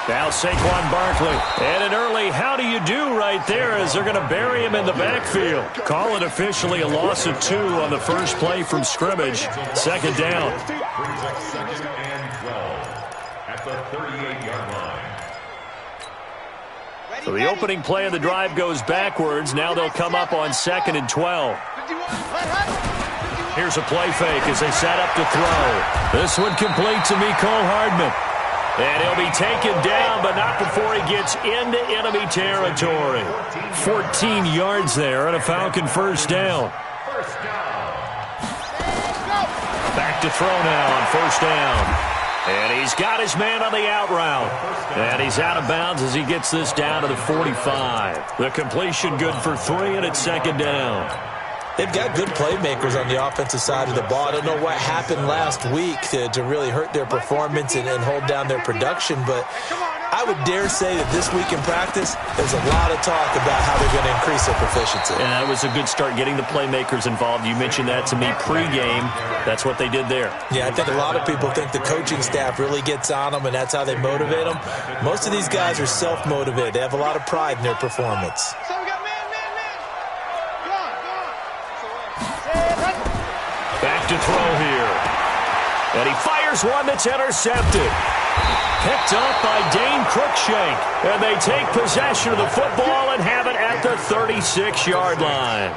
Now Saquon Barkley. And an early how do you do right there as they're going to bury him in the backfield. Call it officially a loss of 2 on the first play from scrimmage. Second down. Brings up 2nd and 12 at the 38-yard line. So the opening play of the drive goes backwards. Now they'll come up on 2nd and 12. Here's a play fake as they set up to throw. This one complete to Mecole Hardman. And he'll be taken down, but not before he gets into enemy territory. 14 yards there and a Falcon first down. Back to throw now on first down. And he's got his man on the out route. And he's out of bounds as he gets this down to the 45. The completion good for 3, and it's second down. They've got good playmakers on the offensive side of the ball. I don't know what happened last week to really hurt their performance and hold down their production, but I would dare say that this week in practice, there's a lot of talk about how they're going to increase their proficiency. And that was a good start getting the playmakers involved. You mentioned that to me pregame. That's what they did there. Yeah, I think a lot of people think the coaching staff really gets on them, and that's how they motivate them. Most of these guys are self-motivated. They have a lot of pride in their performance. Back to throw here. And he fires one that's intercepted. Picked up by Dane Cruikshank. And they take possession of the football and have it at the 36-yard line.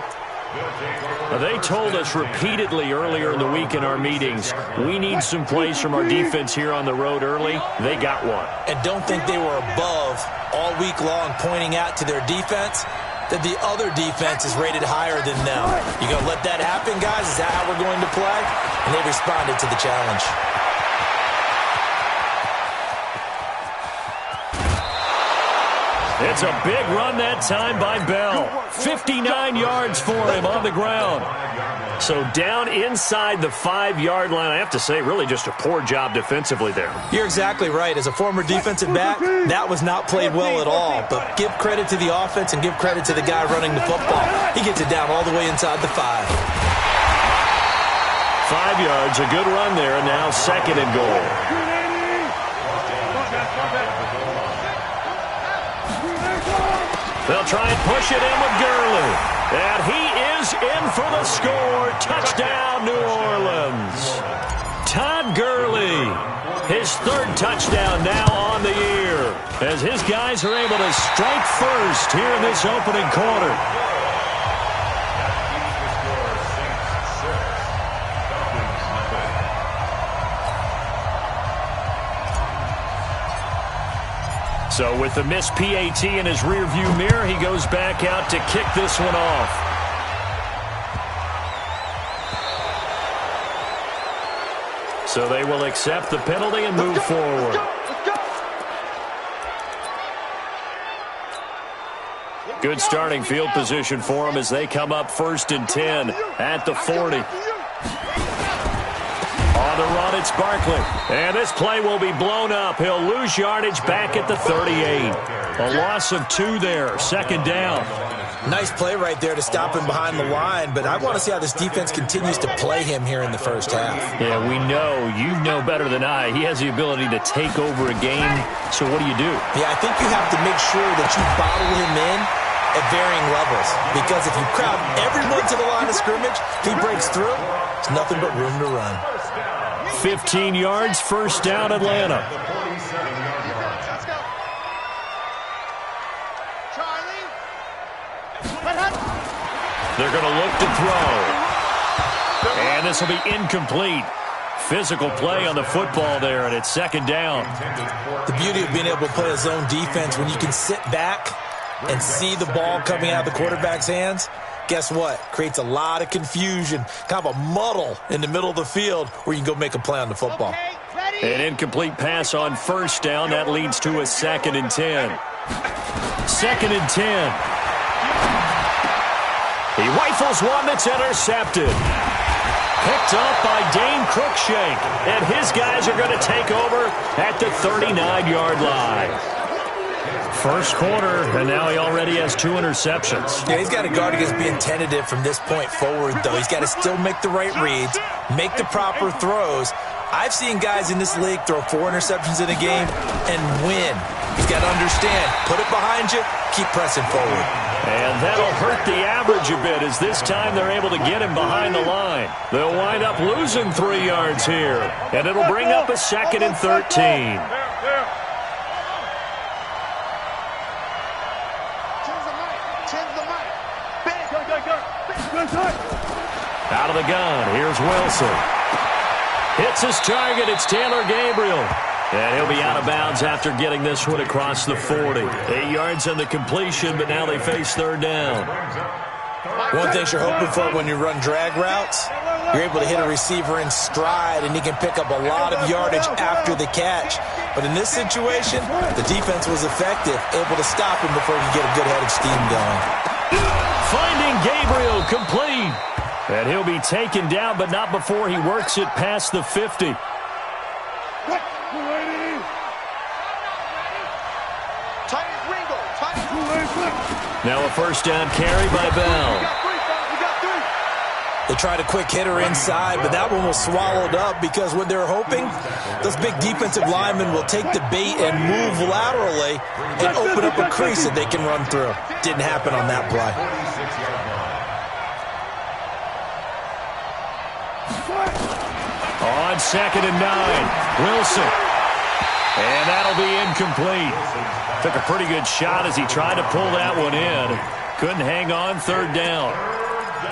They told us repeatedly earlier in the week in our meetings, we need some plays from our defense here on the road early. They got one. And don't think they were above all week long pointing out to their defense that the other defense is rated higher than them. You going to let that happen, guys? Is that how we're going to play? And they responded to the challenge. It's a big run that time by Bell. 59 yards for him on the ground. So down inside the 5-yard line. I have to say, really just a poor job defensively there. You're exactly right. As a former defensive back, that was not played well at all. But give credit to the offense and give credit to the guy running the football. He gets it down all the way inside the 5. 5 yards, a good run there, and now second and goal. They'll try and push it in with Gurley. And he is in for the score. Touchdown, New Orleans. Todd Gurley, his 3rd touchdown now on the year, as his guys are able to strike first here in this opening quarter. So with the missed PAT in his rearview mirror, he goes back out to kick this one off. So they will accept the penalty and move forward. Good starting field position for them as they come up 1st and 10 at the 40. On the run, it's Barkley. And this play will be blown up. He'll lose yardage back at the 38. A loss of 2 there. Second down. Nice play right there to stop him behind the line, but I want to see how this defense continues to play him here in the first half. Yeah, we know. You know better than I. He has the ability to take over a game. So what do you do? Yeah, I think you have to make sure that you bottle him in at varying levels, because if you crowd everyone to the line of scrimmage, if he breaks through, there's nothing but room to run. 15 yards, first down, Atlanta. They're going to look to throw. And this will be incomplete. Physical play on the football there, and it's second down. The beauty of being able to play a zone defense when you can sit back and see the ball coming out of the quarterback's hands, guess what? Creates a lot of confusion, kind of a muddle in the middle of the field where you can go make a play on the football. An incomplete pass on first down. That leads to a 2nd and 10. 2nd and 10. He rifles one that's intercepted. Picked up by Dane Cruikshank. And his guys are going to take over at the 39-yard line. First quarter, and now he already has 2 interceptions. Yeah, he's got to guard against being tentative from this point forward, though. He's got to still make the right reads, make the proper throws. I've seen guys in this league throw 4 interceptions in a game and win. He's got to understand, put it behind you, keep pressing forward. And that'll hurt the average a bit as this time they're able to get him behind the line. They'll wind up losing 3 yards here, and it'll bring up a 2nd and 13. Out of the gun, here's Wilson. Hits his target, it's Taylor Gabriel. And he'll be out of bounds after getting this one across the 40. 8 yards on the completion, but now they face 3rd down. One thing you're hoping for when you run drag routes, you're able to hit a receiver in stride, and he can pick up a lot of yardage after the catch. But in this situation, the defense was effective, able to stop him before he could get a good head of steam going. Finding Gabriel complete. And he'll be taken down, but not before he works it past the 50. Now a 1st down carry by Bell. They tried a quick hitter inside, but that one was swallowed up because what they're hoping, those big defensive linemen will take the bait and move laterally and open up a crease that they can run through. Didn't happen on that play. On 2nd and 9, Wilson. And that'll be incomplete. Took a pretty good shot as he tried to pull that one in. Couldn't hang on 3rd down.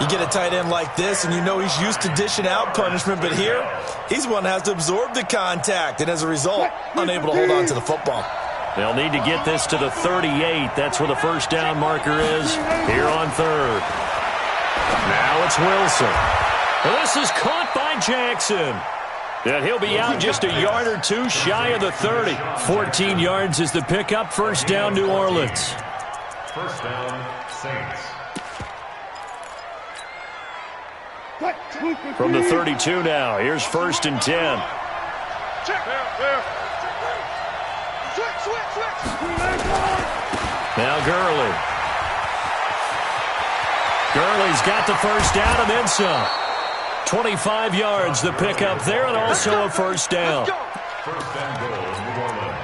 You get a tight end like this, and you know he's used to dishing out punishment, but here, he's one that has to absorb the contact, and as a result, unable to hold on to the football. They'll need to get this to the 38. That's where the 1st down marker is here on 3rd. Now it's Wilson. This is caught by Jackson. And he'll be out just a yard or 2 shy of the 30. 14 yards is the pickup. 1st down, New Orleans. 1st down, Saints. From the 32 now, here's 1st and 10. Now Gurley. Gurley's got the 1st down and then some. 25 yards, the pickup there, and also a 1st down. 1st and goal, New Orleans.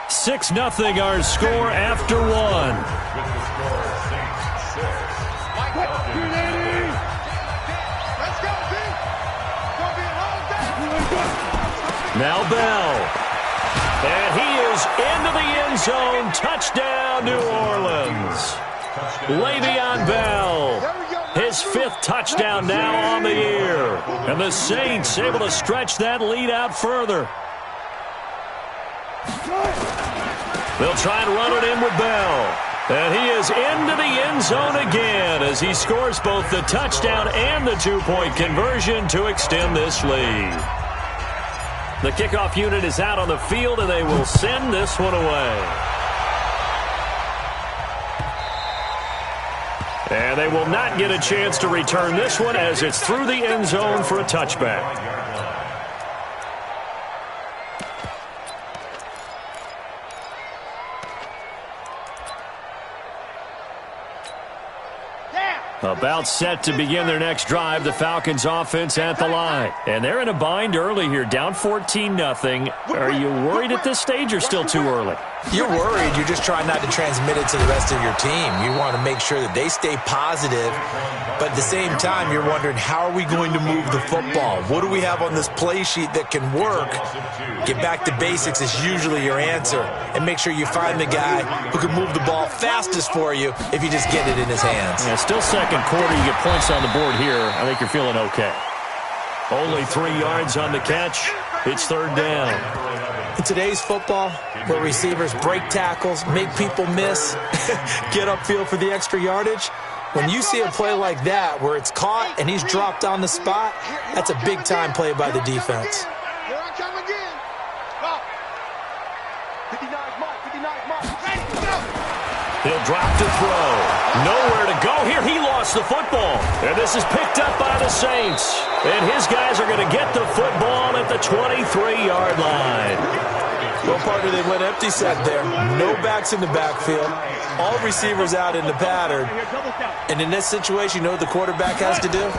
6-0 our score after 1. With the score, Saints 6. Now Bell. And he is into the end zone. Touchdown, New Orleans. Le'Veon Bell. His 5th touchdown now on the year. And the Saints able to stretch that lead out further. They'll try and run it in with Bell. And he is into the end zone again as he scores both the touchdown and the 2-point conversion to extend this lead. The kickoff unit is out on the field, and they will send this one away. And they will not get a chance to return this one as it's through the end zone for a touchback. About set to begin their next drive, the Falcons offense at the line. And they're in a bind early here, down 14-0. Are you worried at this stage or still too early? You're worried. You're just trying not to transmit it to the rest of your team. You want to make sure that they stay positive, but at the same time, you're wondering, how are we going to move the football? What do we have on this play sheet that can work? Get back to basics is usually your answer, and make sure you find the guy who can move the ball fastest for you if you just get it in his hands. Yeah, still second quarter. You get points on the board here. I think you're feeling okay. Only 3 yards on the catch. It's 3rd down. In today's football, where receivers break tackles, make people miss, get upfield for the extra yardage, when you see a play like that where it's caught and he's dropped on the spot, that's a big-time play by the defense. He'll drop to throw. Nowhere to go here. He lost the football. And this is picked up by the Saints. And his guys are going to get the football at the 23-yard line. Well, partner, they went empty set there. No backs in the backfield. All receivers out in the pattern. And in this situation, you know what the quarterback has to do?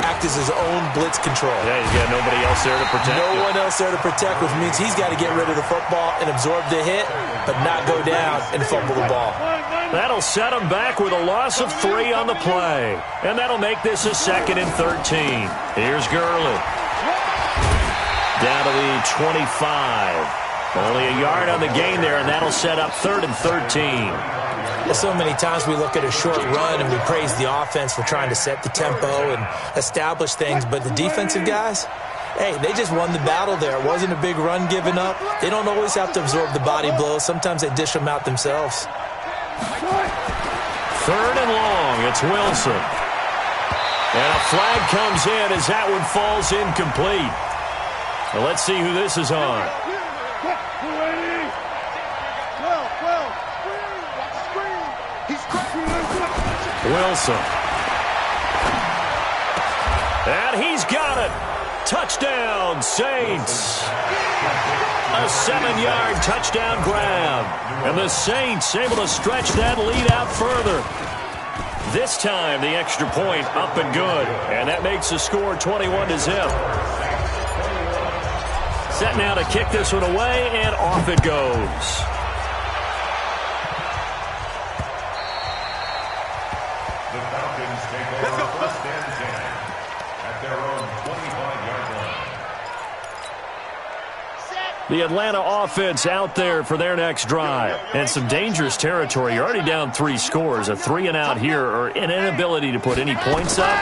act as his own blitz control. Yeah, he's got nobody else there to protect him. No one else there to protect, which means he's got to get rid of the football and absorb the hit, but not go down and fumble the ball. That'll set him back with a loss of 3 on the play. And that'll make this a 2nd and 13. Here's Gurley. Down to the 25. Only a yard on the gain there, and that'll set up 3rd and 13. Well, so many times we look at a short run and we praise the offense for trying to set the tempo and establish things, but the defensive guys, hey, they just won the battle there. It wasn't a big run given up. They don't always have to absorb the body blows. Sometimes they dish them out themselves. 3rd and long. It's Wilson. And a flag comes in as that one falls incomplete. Well, let's see who this is on. Wilson. And he's got it. Touchdown, Saints. A 7-yard touchdown grab. And the Saints able to stretch that lead out further. This time, the extra point up and good. And that makes the score 21-0. Set now to kick this one away, and off it goes. The Falcons take over 1st and 10 at their own 25-yard line. The Atlanta offense out there for their next drive. And some dangerous territory. You're already down 3 scores. A 3-and-out here, or an inability to put any points up.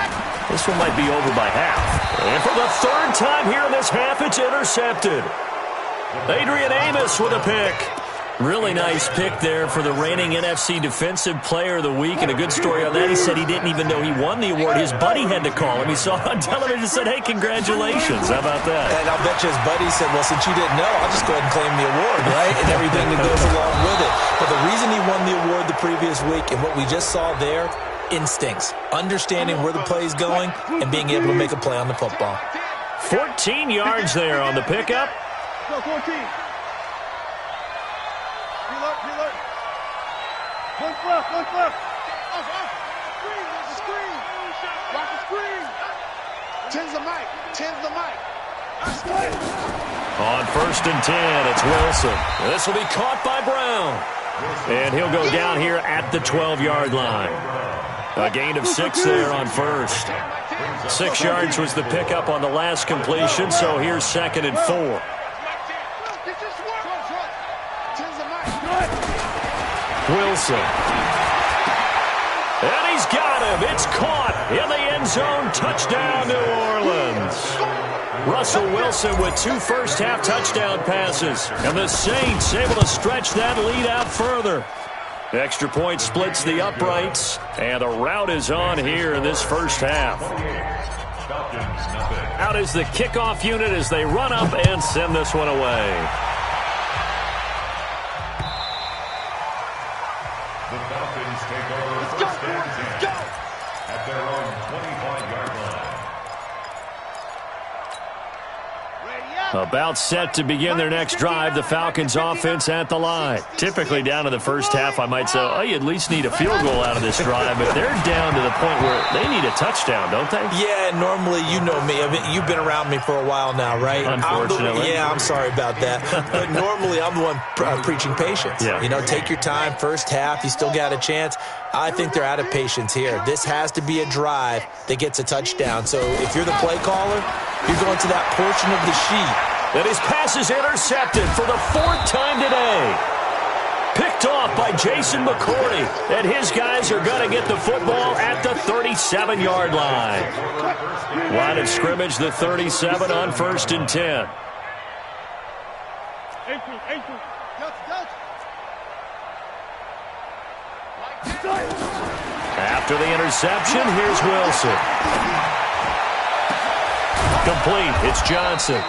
This one might be over by half. And for the 3rd time here in this half, it's intercepted. Adrian Amos with a pick. Really nice pick there for the reigning NFC Defensive Player of the Week. And a good story on that. He said he didn't even know he won the award. His buddy had to call him. He saw it on television and said, hey, congratulations. How about that? And I'll bet you his buddy said, well, since you didn't know, I'll just go ahead and claim the award, right? And everything that goes along with it. But the reason he won the award the previous week and what we just saw there, instincts, understanding where the play is going and being able to make a play on the football. 14 yards there on the pickup. Go, 14. One left. Screen, watch the screen. Watch the screen. Tens the mic. On 1st and 10, it's Wilson. This will be caught by Brown. And he'll go down here at the 12-yard line. A gain of 6 there on 1st. 6 yards was the pickup on the last completion, so here's 2nd and 4. Wilson. And he's got him. It's caught in the end zone. Touchdown, New Orleans. Russell Wilson with 2 first-half touchdown passes. And the Saints able to stretch that lead out further. Extra point splits the uprights. And the route is on here in this first half. Out is the kickoff unit as they run up and send this one away. The Falcons take over 1st and 10 at their own 25-yard line. About set to begin their next drive, the Falcons offense at the line. Typically down in the first half, I might say, oh, you at least need a field goal out of this drive, but they're down to the point where they need a touchdown, don't they? Yeah, normally, you know me. I mean, you've been around me for a while now, right? Unfortunately. I'm sorry about that. But normally, I'm the one preaching patience. Yeah. You know, take your time, first half, you still got a chance. I think they're out of patience here. This has to be a drive that gets a touchdown. So if you're the play caller, you're going to that portion of the sheet. And his pass is intercepted for the 4th time today. Picked off by Jason McCourty. And his guys are going to get the football at the 37-yard line. Line of scrimmage, the 37 on 1st and 10. After the interception, here's Wilson. Complete. It's Johnson.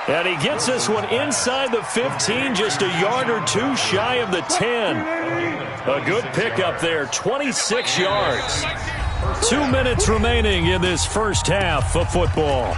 And he gets this one inside the 15, just a yard or 2 shy of the 10. A good pickup there, 26 yards. 2 minutes remaining in this first half of football.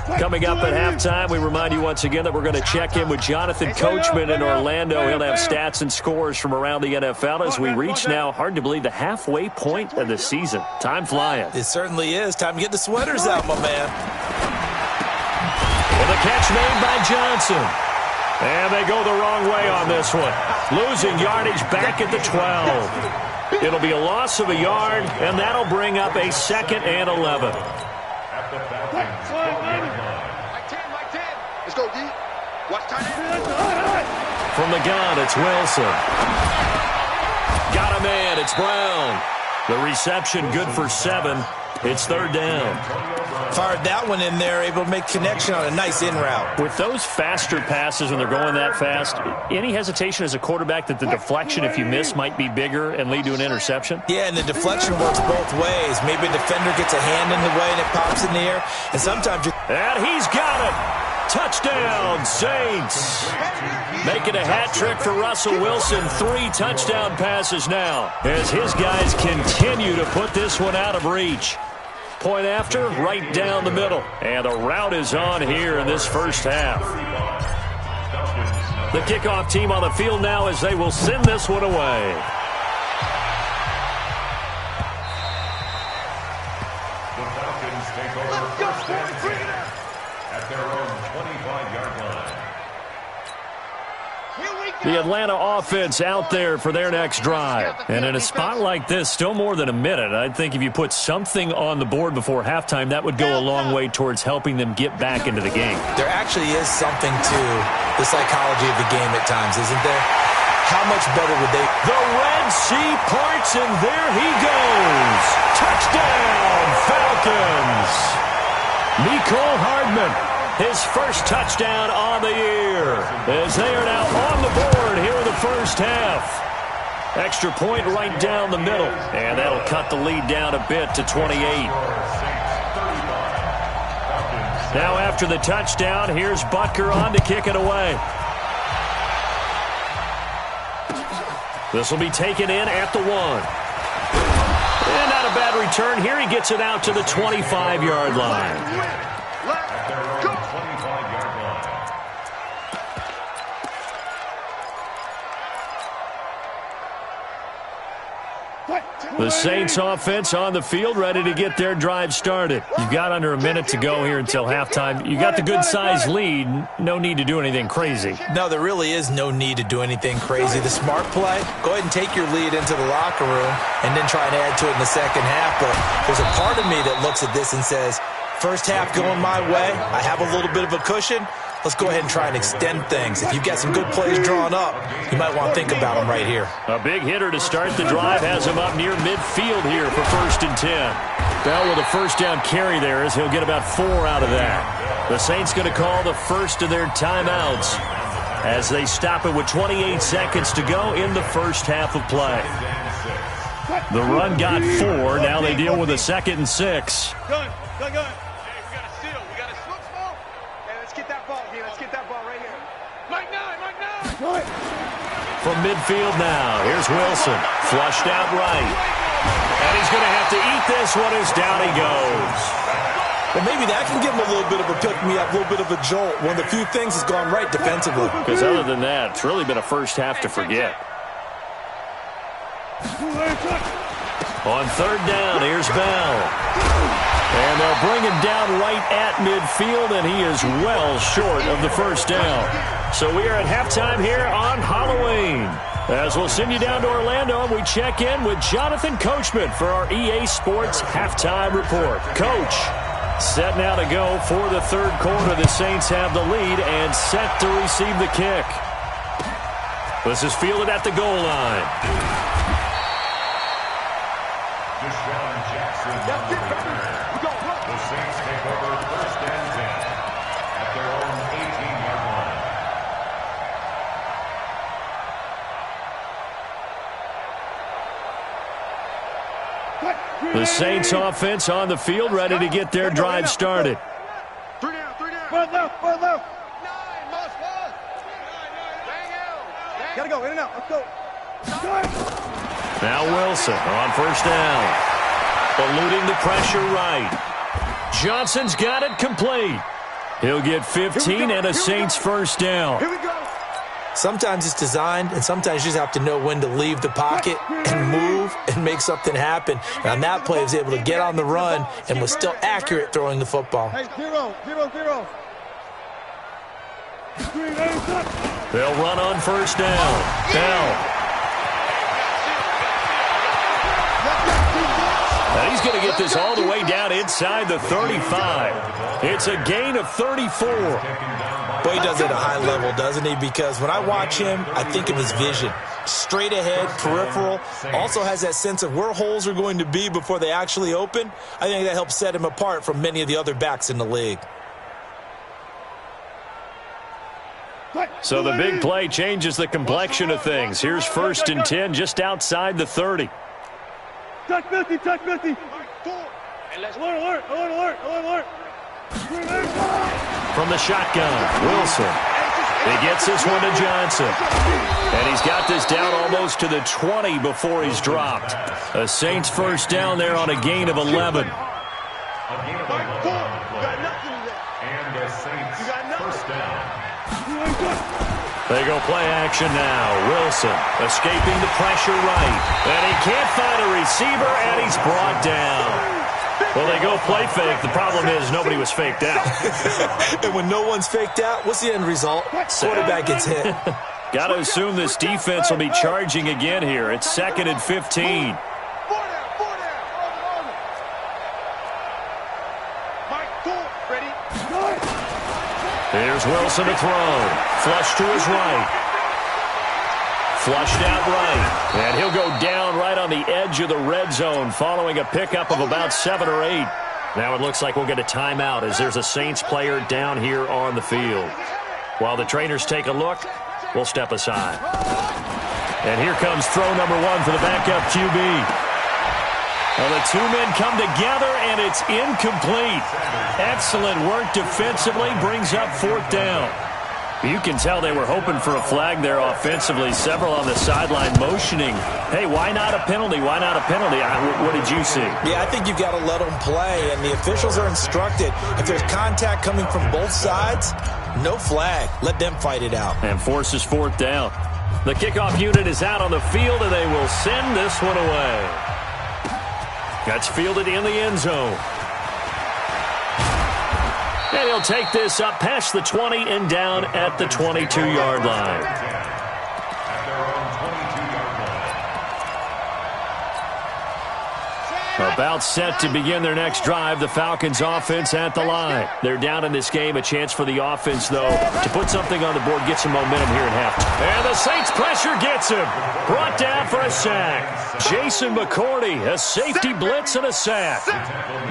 Coming up at halftime, we remind you once again that we're going to check in with Jonathan Coachman in Orlando. He'll have stats and scores from around the NFL as we reach now, hard to believe, the halfway point of the season. Time flying. It certainly is. Time to get the sweaters out, my man. Well, the catch made by Johnson. And they go the wrong way on this one. Losing yardage back at the 12. It'll be a loss of a yard, and that'll bring up a 2nd and 11. Let's go, D. Watch time. From the gun, it's Wilson. Got a man, it's Brown. The reception good for 7. It's 3rd down. Fired that one in there, able to make connection on a nice in route. With those faster passes when they're going that fast, any hesitation as a quarterback that the deflection, if you miss, might be bigger and lead to an interception? Yeah, and the deflection works both ways. Maybe a defender gets a hand in the way and it pops in the air, and sometimes And he's got it! Touchdown, Saints! Making a hat trick for Russell Wilson. 3 touchdown passes now as his guys continue to put this one out of reach. Point after, right down the middle. And the route is on here in this first half. The kickoff team on the field now as they will send this one away. The Falcons take over first and 10 at their own 25-yard line. The Atlanta offense out there for their next drive. And in a spot like this, still more than a minute, I think if you put something on the board before halftime, that would go a long way towards helping them get back into the game. there actually is something to the psychology of the game at times, isn't there? How much better would they... The Red Sea parts, and there he goes. Touchdown, Falcons. Nicole Hardman, his first touchdown on the year, as they are now on the board here in the first half. Extra point right down the middle, and that'll cut the lead down a bit to 28. Now after the touchdown, here's Butker on to kick it away. This will be taken in at the 1. And not a bad return here. He gets it out to the 25-yard line. The Saints offense on the field, ready to get their drive started. You've got under a minute to go here until halftime. You got the good-sized lead. No need to do anything crazy. No, there really is no need to do anything crazy. The smart play, go ahead and take your lead into the locker room and then try and add to it in the second half. But there's a part of me that looks at this and says, first half going my way, I have a little bit of a cushion. Let's go ahead and try and extend things. If you've got some good plays drawn up, you might want to think about them right here. A big hitter to start the drive has him up near midfield here for 1st and 10. Bell with a first down carry there as he'll get about 4 out of that. The Saints going to call the first of their timeouts as they stop it with 28 seconds to go in the first half of play. The run got 4. Now they deal with a 2nd and 6. Gun. Hey, we got to steal. We got to look small. Hey, let's get that ball here. Let's get that ball right here. Mike 9. From midfield now, here's Wilson. Flushed out right. And he's going to have to eat this one as down he goes. Well, maybe that can give him a little bit of a pick-me-up, a little bit of a jolt. One of the few things has gone right defensively. Because other than that, it's really been a first half to forget. On 3rd down, here's Bell. And they'll bring him down right at midfield, and he is well short of the first down. So we are at halftime here on Halloween. As we'll send you down to Orlando, and we check in with Jonathan Coachman for our EA Sports Halftime Report. Coach, set now to go for the 3rd quarter. The Saints have the lead and set to receive the kick. This is fielded at the goal line. The Saints take over 1st and 10 at their own 18-yard line. The Saints offense on the field, ready to get their drive started. 3 down. Foot left. Gotta go, in and out. Let's go. Now Wilson on 1st down. Eluding the pressure right. Johnson's got it complete. He'll get 15 and a Saints first down. Here we go. Sometimes it's designed, and sometimes you just have to know when to leave the pocket and move and make something happen. And on that play, he was able to get on the run and was still accurate throwing the football. Hey, 0, 0, 0. They'll run on first down. Bell. And he's going to get this all the way down inside the 35. It's a gain of 34. But he does it at a high level, doesn't he? Because when I watch him, I think of his vision. Straight ahead, peripheral. Also has that sense of where holes are going to be before they actually open. I think that helps set him apart from many of the other backs in the league. So the big play changes the complexion of things. Here's 1st and 10 just outside the 30. Touch 50, touch 50. Alert, alert, alert, alert. From the shotgun, Wilson. He gets this one to Johnson. And he's got this down almost to the 20 before he's dropped. A Saints first down there on a gain of 11. And the Saints first down. They go play action now. Wilson escaping the pressure right. And he can't find a receiver, and he's brought down. Well, they go play fake. The problem is nobody was faked out. And when no one's faked out, what's the end result? Quarterback gets hit. Got to assume this defense will be charging again here. It's 2nd and 15. Here's Wilson to throw. Flush to his right. Flushed out right. And he'll go down right on the edge of the red zone following a pickup of about 7 or 8. Now it looks like we'll get a timeout as there's a Saints player down here on the field. While the trainers take a look, we'll step aside. And here comes throw number 1 for the backup QB. Well, the two men come together, and it's incomplete. Excellent work defensively, brings up 4th down. You can tell they were hoping for a flag there offensively. Several on the sideline motioning. Hey, why not a penalty? Why not a penalty? What did you see? Yeah, I think you've got to let them play, and the officials are instructed. If there's contact coming from both sides, no flag. Let them fight it out. And forces 4th down. The kickoff unit is out on the field, and they will send this one away. That's fielded in the end zone. And he'll take this up past the 20 and down at the 22-yard line. About set to begin their next drive, the Falcons offense at the line. They're down in this game. A chance for the offense, though, to put something on the board, get some momentum here at half. And the Saints pressure gets him. Brought down for a sack. Jason McCourty, a safety blitz and a sack.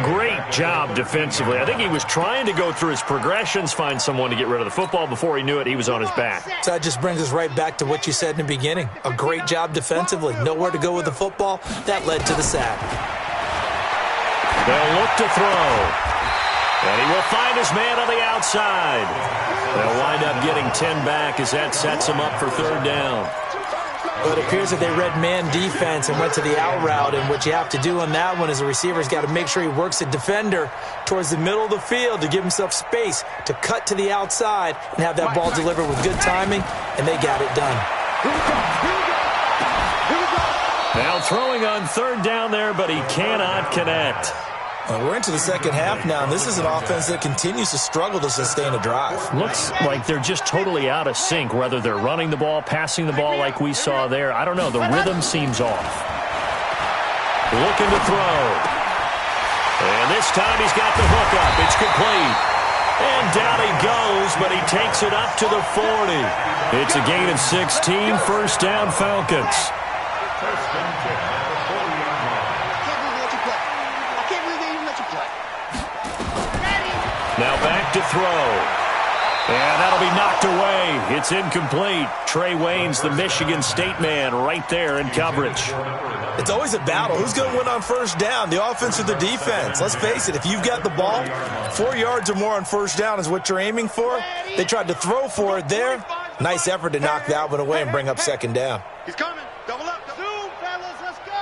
Great job defensively. I think he was trying to go through his progressions, find someone to get rid of the football. Before he knew it, he was on his back. So that just brings us right back to what you said in the beginning. A great job defensively. Nowhere to go with the football. That led to the sack. They'll look to throw. And he will find his man on the outside. They'll wind up getting 10 back as that sets him up for 3rd down. But it appears that they read man defense and went to the out route. And what you have to do on that one is the receiver's got to make sure he works the defender towards the middle of the field to give himself space to cut to the outside and have that ball delivered with good timing. And they got it done. Now throwing on 3rd down there, but he cannot connect. We're into the second half now, and this is an offense that continues to struggle to sustain a drive. Looks like they're just totally out of sync, whether they're running the ball, passing the ball like we saw there. I don't know. The rhythm seems off. Looking to throw. And this time he's got the hook up. It's complete. And down he goes, but he takes it up to the 40. It's a gain of 16, 1st down Falcons. Now back to throw. And that'll be knocked away. It's incomplete. Trey Waynes, the Michigan State man, right there in coverage. It's always a battle. Who's going to win on 1st down, the offense or the defense? Let's face it, if you've got the ball, 4 yards or more on 1st down is what you're aiming for. They tried to throw for it there. Nice effort to knock that one away and bring up 2nd down. He's coming. Double up. Zoom, fellas. Let's go.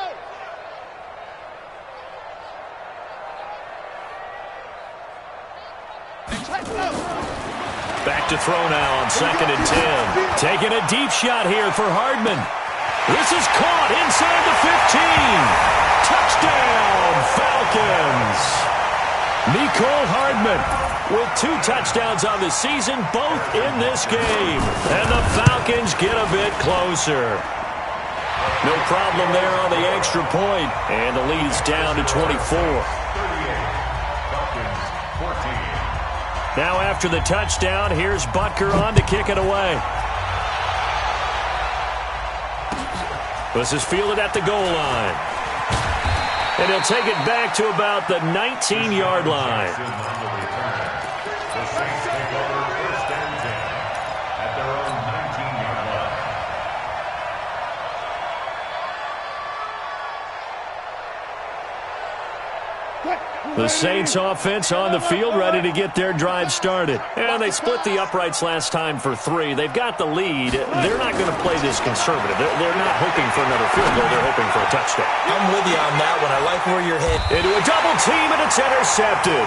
Let's go. Back to throw now on 2nd and 10. Taking a deep shot here for Hardman. This is caught inside the 15. Touchdown, Falcons. Mecole Hardman with 2 touchdowns on the season, both in this game. And the Falcons get a bit closer. No problem there on the extra point. And the lead is down to 24. Now after the touchdown, here's Butker on to kick it away. This is fielded at the goal line. And he'll take it back to about the 19-yard line. The Saints take over 1st and 10 at their own 19-yard line. The Saints offense on the field, ready to get their drive started. And they split the uprights last time for 3. They've got the lead. They're not going to play this conservative. They're not hoping for another field goal. They're hoping for a touchdown. I'm with you on that one. I like where you're headed. Into a double team, and it's intercepted.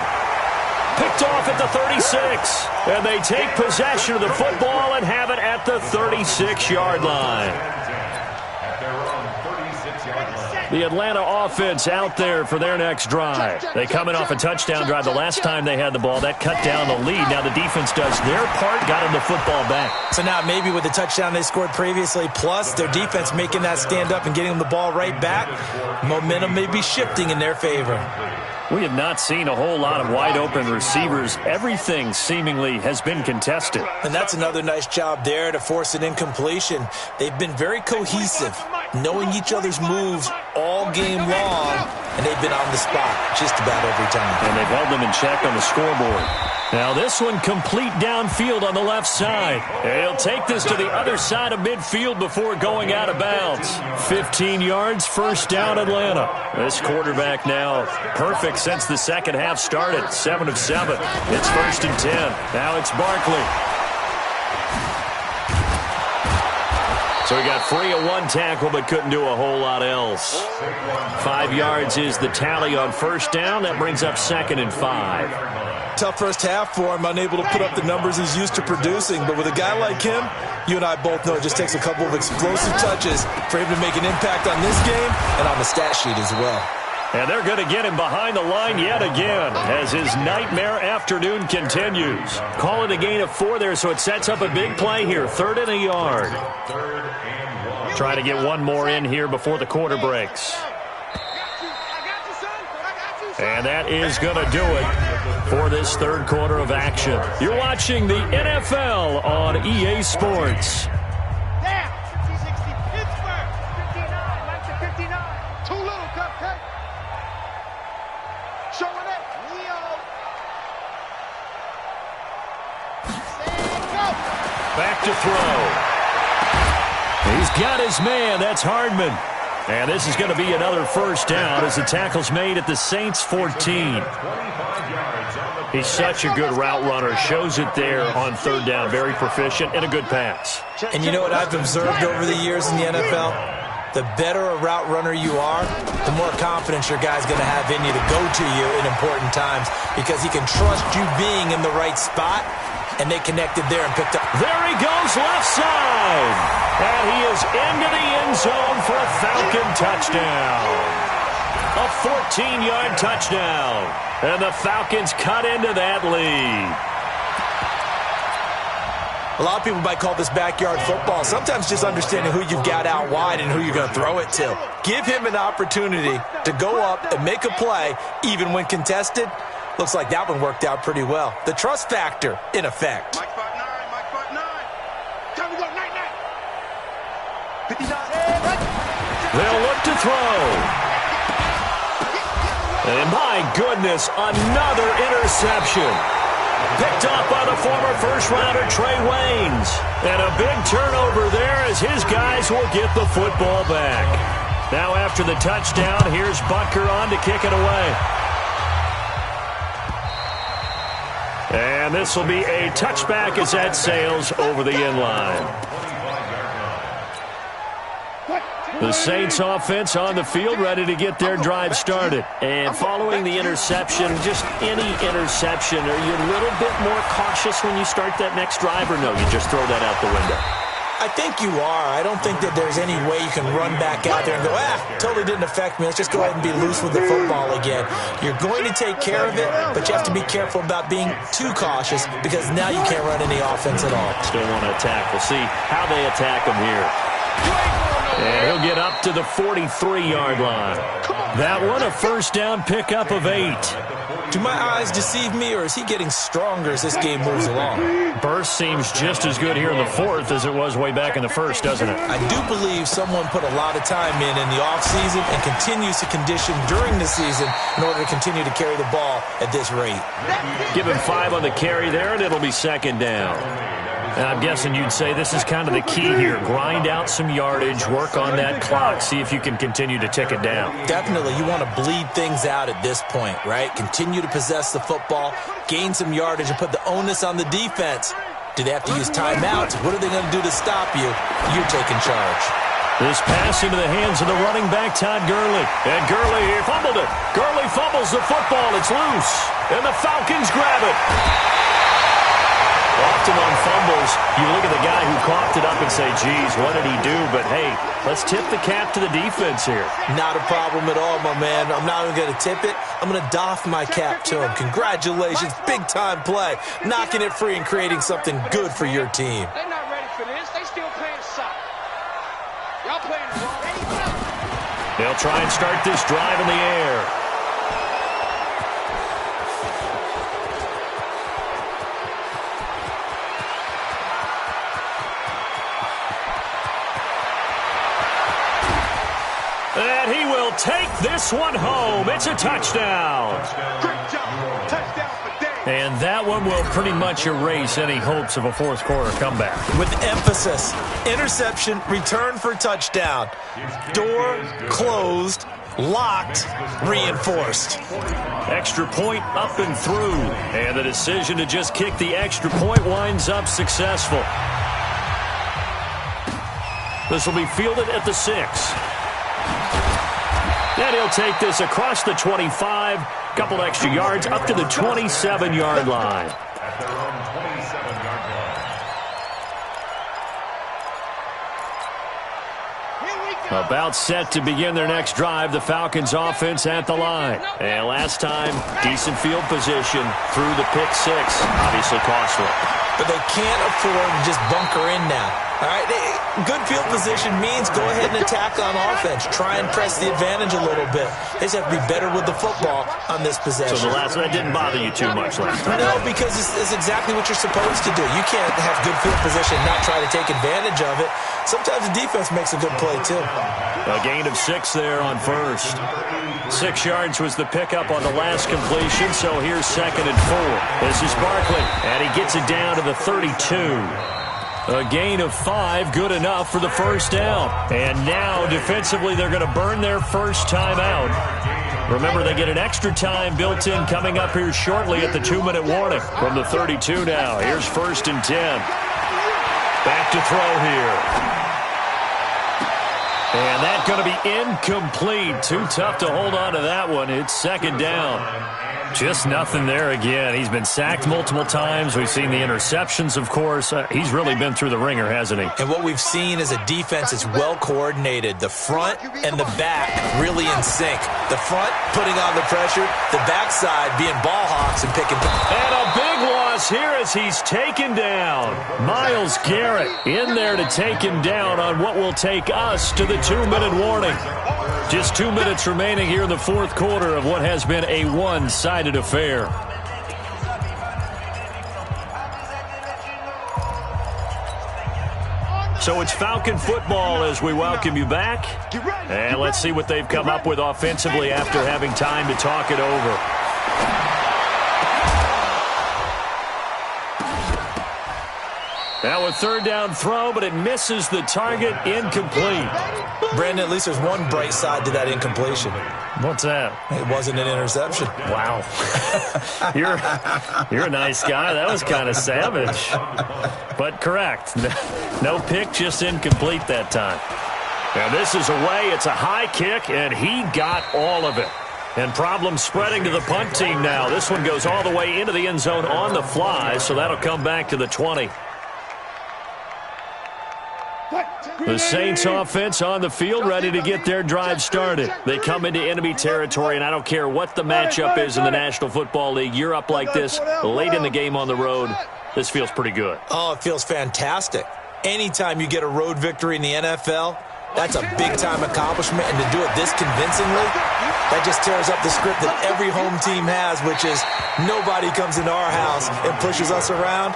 Picked off at the 36. And they take possession of the football and have it at the 36-yard line. At their own 36-yard line. The Atlanta offense out there for their next drive. They come in off a touchdown drive the last time they had the ball. That cut down the lead. Now the defense does their part, got them the football back. So now maybe with the touchdown they scored previously, plus their defense making that stand up and getting them the ball right back, momentum may be shifting in their favor. We have not seen a whole lot of wide-open receivers. Everything seemingly has been contested. And that's another nice job there to force an incompletion. They've been very cohesive, knowing each other's moves all game long, and they've been on the spot just about every time. And they've held them in check on the scoreboard. Now this one complete downfield on the left side. And he'll take this to the other side of midfield before going out of bounds. 15 yards, 1st down Atlanta. This quarterback now perfect since the second half started. 7 of 7. It's 1st and 10. Now it's Barkley. So he got free of 1 tackle but couldn't do a whole lot else. 5 yards is the tally on 1st down. That brings up 2nd and 5. Tough first half for him, unable to put up the numbers he's used to producing. But with a guy like him, you and I both know it just takes a couple of explosive touches for him to make an impact on this game and on the stat sheet as well. And they're going to get him behind the line yet again as his nightmare afternoon continues. Call it a gain of 4 there, so it sets up a big play here. 3rd and a yard. Trying to get one more in here before the quarter breaks. And that is going to do it for this 3rd quarter of action. You're watching the NFL on EA Sports. Back to throw. He's got his man. That's Hardman. And this is going to be another 1st down as the tackle's made at the Saints 14. He's such a good route runner. Shows it there on 3rd down. Very proficient and a good pass. And you know what I've observed over the years in the NFL? The better a route runner you are, the more confidence your guy's going to have in you to go to you in important times because he can trust you being in the right spot. And they connected there and picked up. There he goes, left side. And he is into the end zone for a Falcon touchdown. A 14-yard touchdown. And the Falcons cut into that lead. A lot of people might call this backyard football. Sometimes just understanding who you've got out wide and who you're going to throw it to. Give him an opportunity to go up and make a play, even when contested. Looks like that one worked out pretty well. The trust factor in effect. Mike 5-9, Mike 5-9. Time to go, 9-9. 59. They'll look to throw. And my goodness, another interception. Picked off by the former first-rounder Trey Waynes. And a big turnover there as his guys will get the football back. Now after the touchdown, here's Butker on to kick it away. And this will be a touchback as that sails over the end line. The Saints offense on the field, ready to get their drive started. And following the interception, just any interception, are you a little bit more cautious when you start that next drive, or no, you just throw that out the window? I think you are. I don't think that there's any way you can run back out there and go, totally didn't affect me. Let's just go ahead and be loose with the football again. You're going to take care of it, but you have to be careful about being too cautious because now you can't run any offense at all. Still want to attack. We'll see how they attack him here. And he'll get up to the 43-yard line. That one, a first down pickup of 8. Do my eyes deceive me, or is he getting stronger as this game moves along? Burst seems just as good here in the fourth as it was way back in the first, doesn't it? I do believe someone put a lot of time in the offseason and continues to condition during the season in order to continue to carry the ball at this rate. Give him 5 on the carry there, and it'll be second down. And I'm guessing you'd say this is kind of the key here. Grind out some yardage, work on that clock, see if you can continue to tick it down. Definitely. You want to bleed things out at this point, right? Continue to possess the football, gain some yardage, and put the onus on the defense. Do they have to use timeouts? What are they going to do to stop you? You're taking charge. This pass into the hands of the running back, Todd Gurley. And Gurley, he fumbled it. Gurley fumbles the football. It's loose. And the Falcons grab it. Often on fumbles, you look at the guy who coughed it up and say, geez, what did he do? But, hey, let's tip the cap to the defense here. Not a problem at all, my man. I'm not even going to tip it. I'm going to doff my cap to him. Congratulations. Big-time play. Knocking it free and creating something good for your team. They're not ready for this. They still playing soft. Y'all playing wrong. They'll try and start this drive in the air. And he will take this one home. It's a touchdown. Great job. Touchdown for Dave. And that one will pretty much erase any hopes of a fourth quarter comeback. With emphasis, interception, return for touchdown. Door closed, locked, reinforced. Extra point up and through. And the decision to just kick the extra point winds up successful. This will be fielded at the 6. And he'll take this across the 25, couple extra yards up to the 27-yard line. At their own 27-yard line. About set to begin their next drive, the Falcons offense at the line. And last time, decent field position through the pick 6, obviously costly. But they can't afford to just bunker in now. All right, good field position means go ahead and attack on offense. Try and press the advantage a little bit. They just have to be better with the football on this possession. So the last one didn't bother you too much last time? No, because it's exactly what you're supposed to do. You can't have good field position and not try to take advantage of it. Sometimes the defense makes a good play, too. A gain of 6 there on first. 6 yards was the pickup on the last completion, so here's second and 4. This is Barkley, and he gets it down to the 32. A gain of 5, good enough for the first down. And now, defensively, they're going to burn their first timeout. Remember, they get an extra time built in coming up here shortly at the 2-minute warning. From the 32 now, here's first and 10. Back to throw here. And that's going to be incomplete. Too tough to hold on to that one. It's second down. Just nothing there again. He's been sacked multiple times. We've seen the interceptions, of course. He's really been through the ringer, hasn't he? And what we've seen is a defense that's well coordinated. The front and the back really in sync. The front putting on the pressure, the backside being ball hawks and picking. And a big loss here as he's taken down. Myles Garrett in there to take him down on what will take us to the 2-minute warning. Just 2 minutes remaining here in the fourth quarter of what has been a one-sided affair. So it's Falcon football as we welcome you back. And let's see what they've come up with offensively after having time to talk it over. Now a third down throw, but it misses the target, incomplete. Brandon, at least there's one bright side to that incompletion. What's that? It wasn't an interception. Wow. You're a nice guy. That was kind of savage. But correct. No pick, just incomplete that time. And this is away. It's a high kick, and he got all of it. And problems spreading to the punt team now. This one goes all the way into the end zone on the fly, so that'll come back to the 20. The Saints offense on the field ready to get their drive started. They come into enemy territory, and I don't care what the matchup is in the National Football League. You're up like this late in the game on the road. This feels pretty good. Oh, it feels fantastic. Anytime you get a road victory in the NFL, that's a big-time accomplishment, and to do it this convincingly, that just tears up the script that every home team has, which is nobody comes into our house and pushes us around.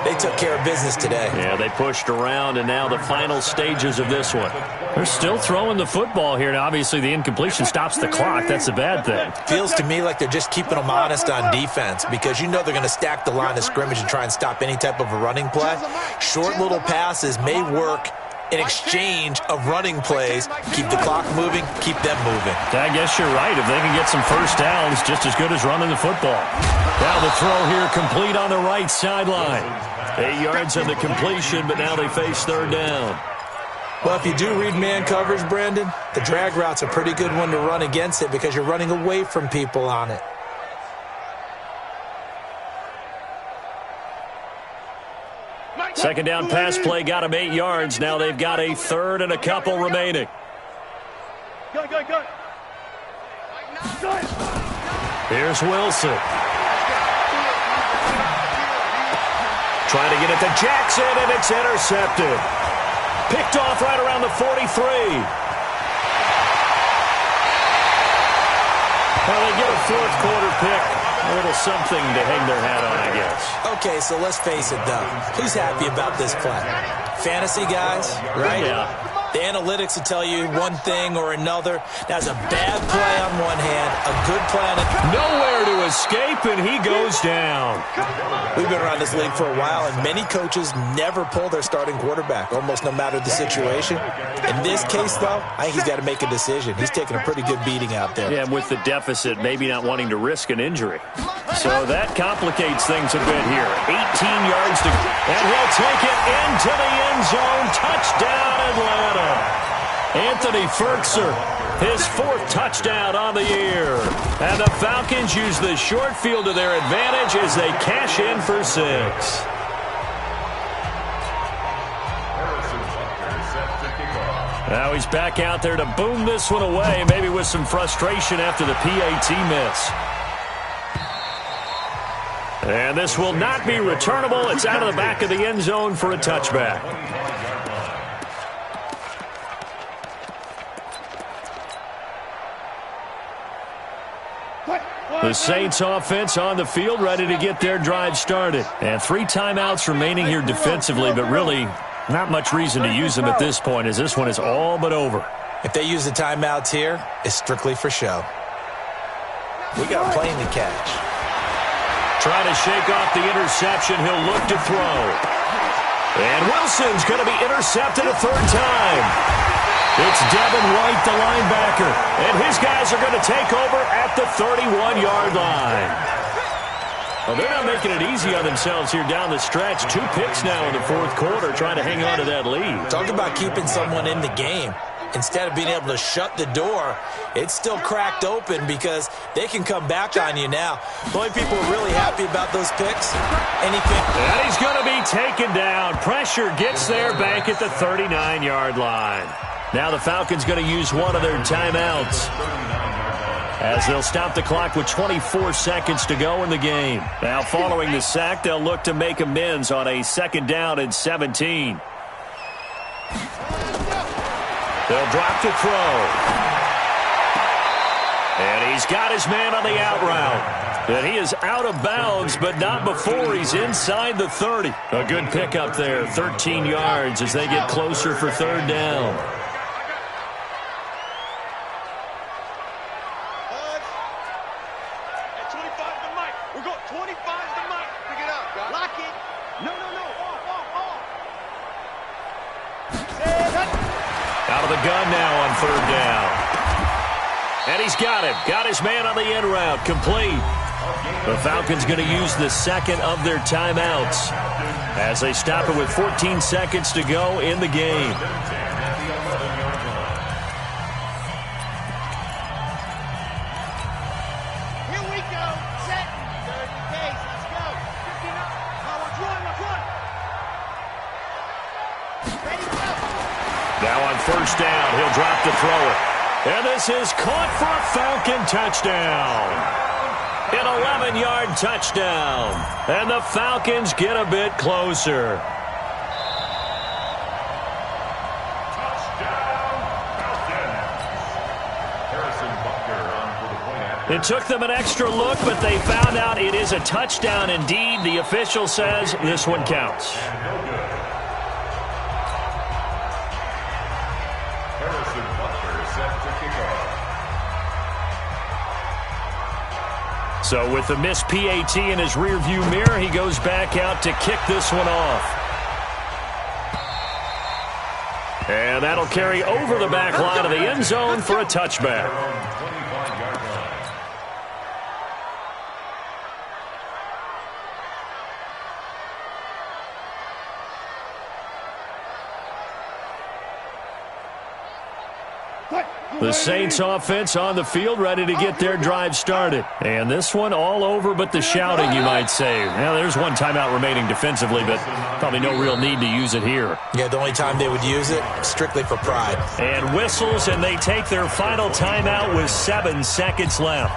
They took care of business today. Yeah, they pushed around, and now the final stages of this one. They're still throwing the football here. Now, obviously, the incompletion stops the clock. That's a bad thing. Feels to me like they're just keeping them honest on defense because you know they're going to stack the line of scrimmage and try and stop any type of a running play. Short little passes may work in exchange of running plays. Keep the clock moving, keep them moving. I guess you're right. If they can get some first downs, just as good as running the football. Now the throw here complete on the right sideline. 8 yards on the completion, but now they face third down. Well, if you do read man coverage, Brandon, the drag route's a pretty good one to run against it because you're running away from people on it. Second down pass play got him 8 yards. Now they've got a third and a couple remaining. Here's Wilson. Trying to get it to Jackson, and it's intercepted. Picked off right around the 43. Well, they get a fourth quarter pick. A little something to hang their hat on, I guess. Okay, so let's face it, though. Who's happy about this play? Fantasy guys, right? Yeah. The analytics will tell you one thing or another. That's a bad play on one hand, a good play on it. Nowhere to escape, and he goes down. We've been around this league for a while, and many coaches never pull their starting quarterback, almost no matter the situation. In this case, though, I think he's got to make a decision. He's taking a pretty good beating out there. Yeah, with the deficit, maybe not wanting to risk an injury. So that complicates things a bit here. 18 yards to go, and he'll take it into the end zone. Touchdown, Atlanta. Anthony Ferkser, his fourth touchdown on the year. And the Falcons use the short field to their advantage as they cash in for 6. Now he's back out there to boom this one away, maybe with some frustration after the PAT miss. And this will not be returnable. It's out of the back of the end zone for a touchback. The Saints offense on the field ready to get their drive started. And 3 timeouts remaining here defensively, but really not much reason to use them at this point as this one is all but over. If they use the timeouts here, it's strictly for show. We got a plane to catch. Trying to shake off the interception. He'll look to throw. And Wilson's going to be intercepted a third time. It's Devin White, the linebacker. And his guys are going to take over at the 31-yard line. Well, they're not making it easy on themselves here down the stretch. 2 picks now in the fourth quarter trying to hang on to that lead. Talk about keeping someone in the game. Instead of being able to shut the door, it's still cracked open because they can come back on you now. The only people really happy about those picks, anything. And he's going to be taken down. Pressure gets there back at the 39-yard line. Now the Falcons going to use one of their timeouts as they'll stop the clock with 24 seconds to go in the game. Now following the sack, they'll look to make amends on a 2nd down and 17. They'll drop to throw. And he's got his man on the out route. And he is out of bounds, but not before he's inside the 30. A good pickup there, 13 yards as they get closer for 3rd down. Out of the gun now on 3rd down. And he's got him. Got his man on the end route. Complete. The Falcons going to use the 2nd of their timeouts as they stop it with 14 seconds to go in the game. first down. He'll drop to throw it. And this is caught for a Falcon touchdown. An 11-yard touchdown. And the Falcons get a bit closer. It took them an extra look, but they found out it is a touchdown indeed. The official says this one counts. So with the missed PAT in his rearview mirror, he goes back out to kick this one off. And that'll carry over the back line of the end zone for a touchback. The Saints offense on the field, ready to get their drive started. And this one all over but the shouting, you might say. Now, there's one timeout remaining defensively, but probably no real need to use it here. Yeah, the only time they would use it, strictly for pride. And whistles, and they take their final timeout with 7 seconds left.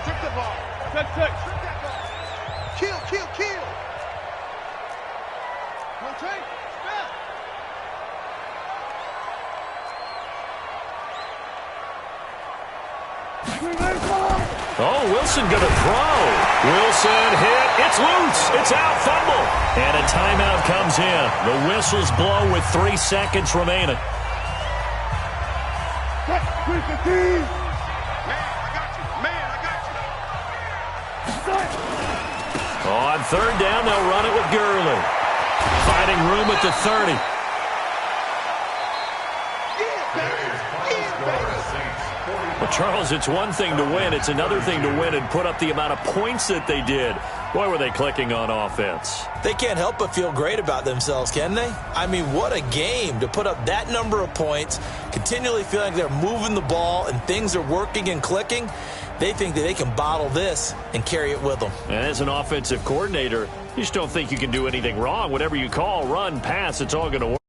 Strip the ball. Kill. Rotate. Snap. Oh, Wilson going to throw. Wilson hit. It's loose. It's out. Fumble. And a timeout comes in. The whistles blow with 3 seconds remaining. On third down, they'll run it with Gurley. Finding room at the 30. Well, Charles, it's one thing to win. It's another thing to win and put up the amount of points that they did. Boy, were they clicking on offense. They can't help but feel great about themselves, can they? I mean, what a game to put up that number of points, continually feeling like they're moving the ball and things are working and clicking. They think that they can bottle this and carry it with them. And as an offensive coordinator, you just don't think you can do anything wrong. Whatever you call, run, pass, it's all going to work.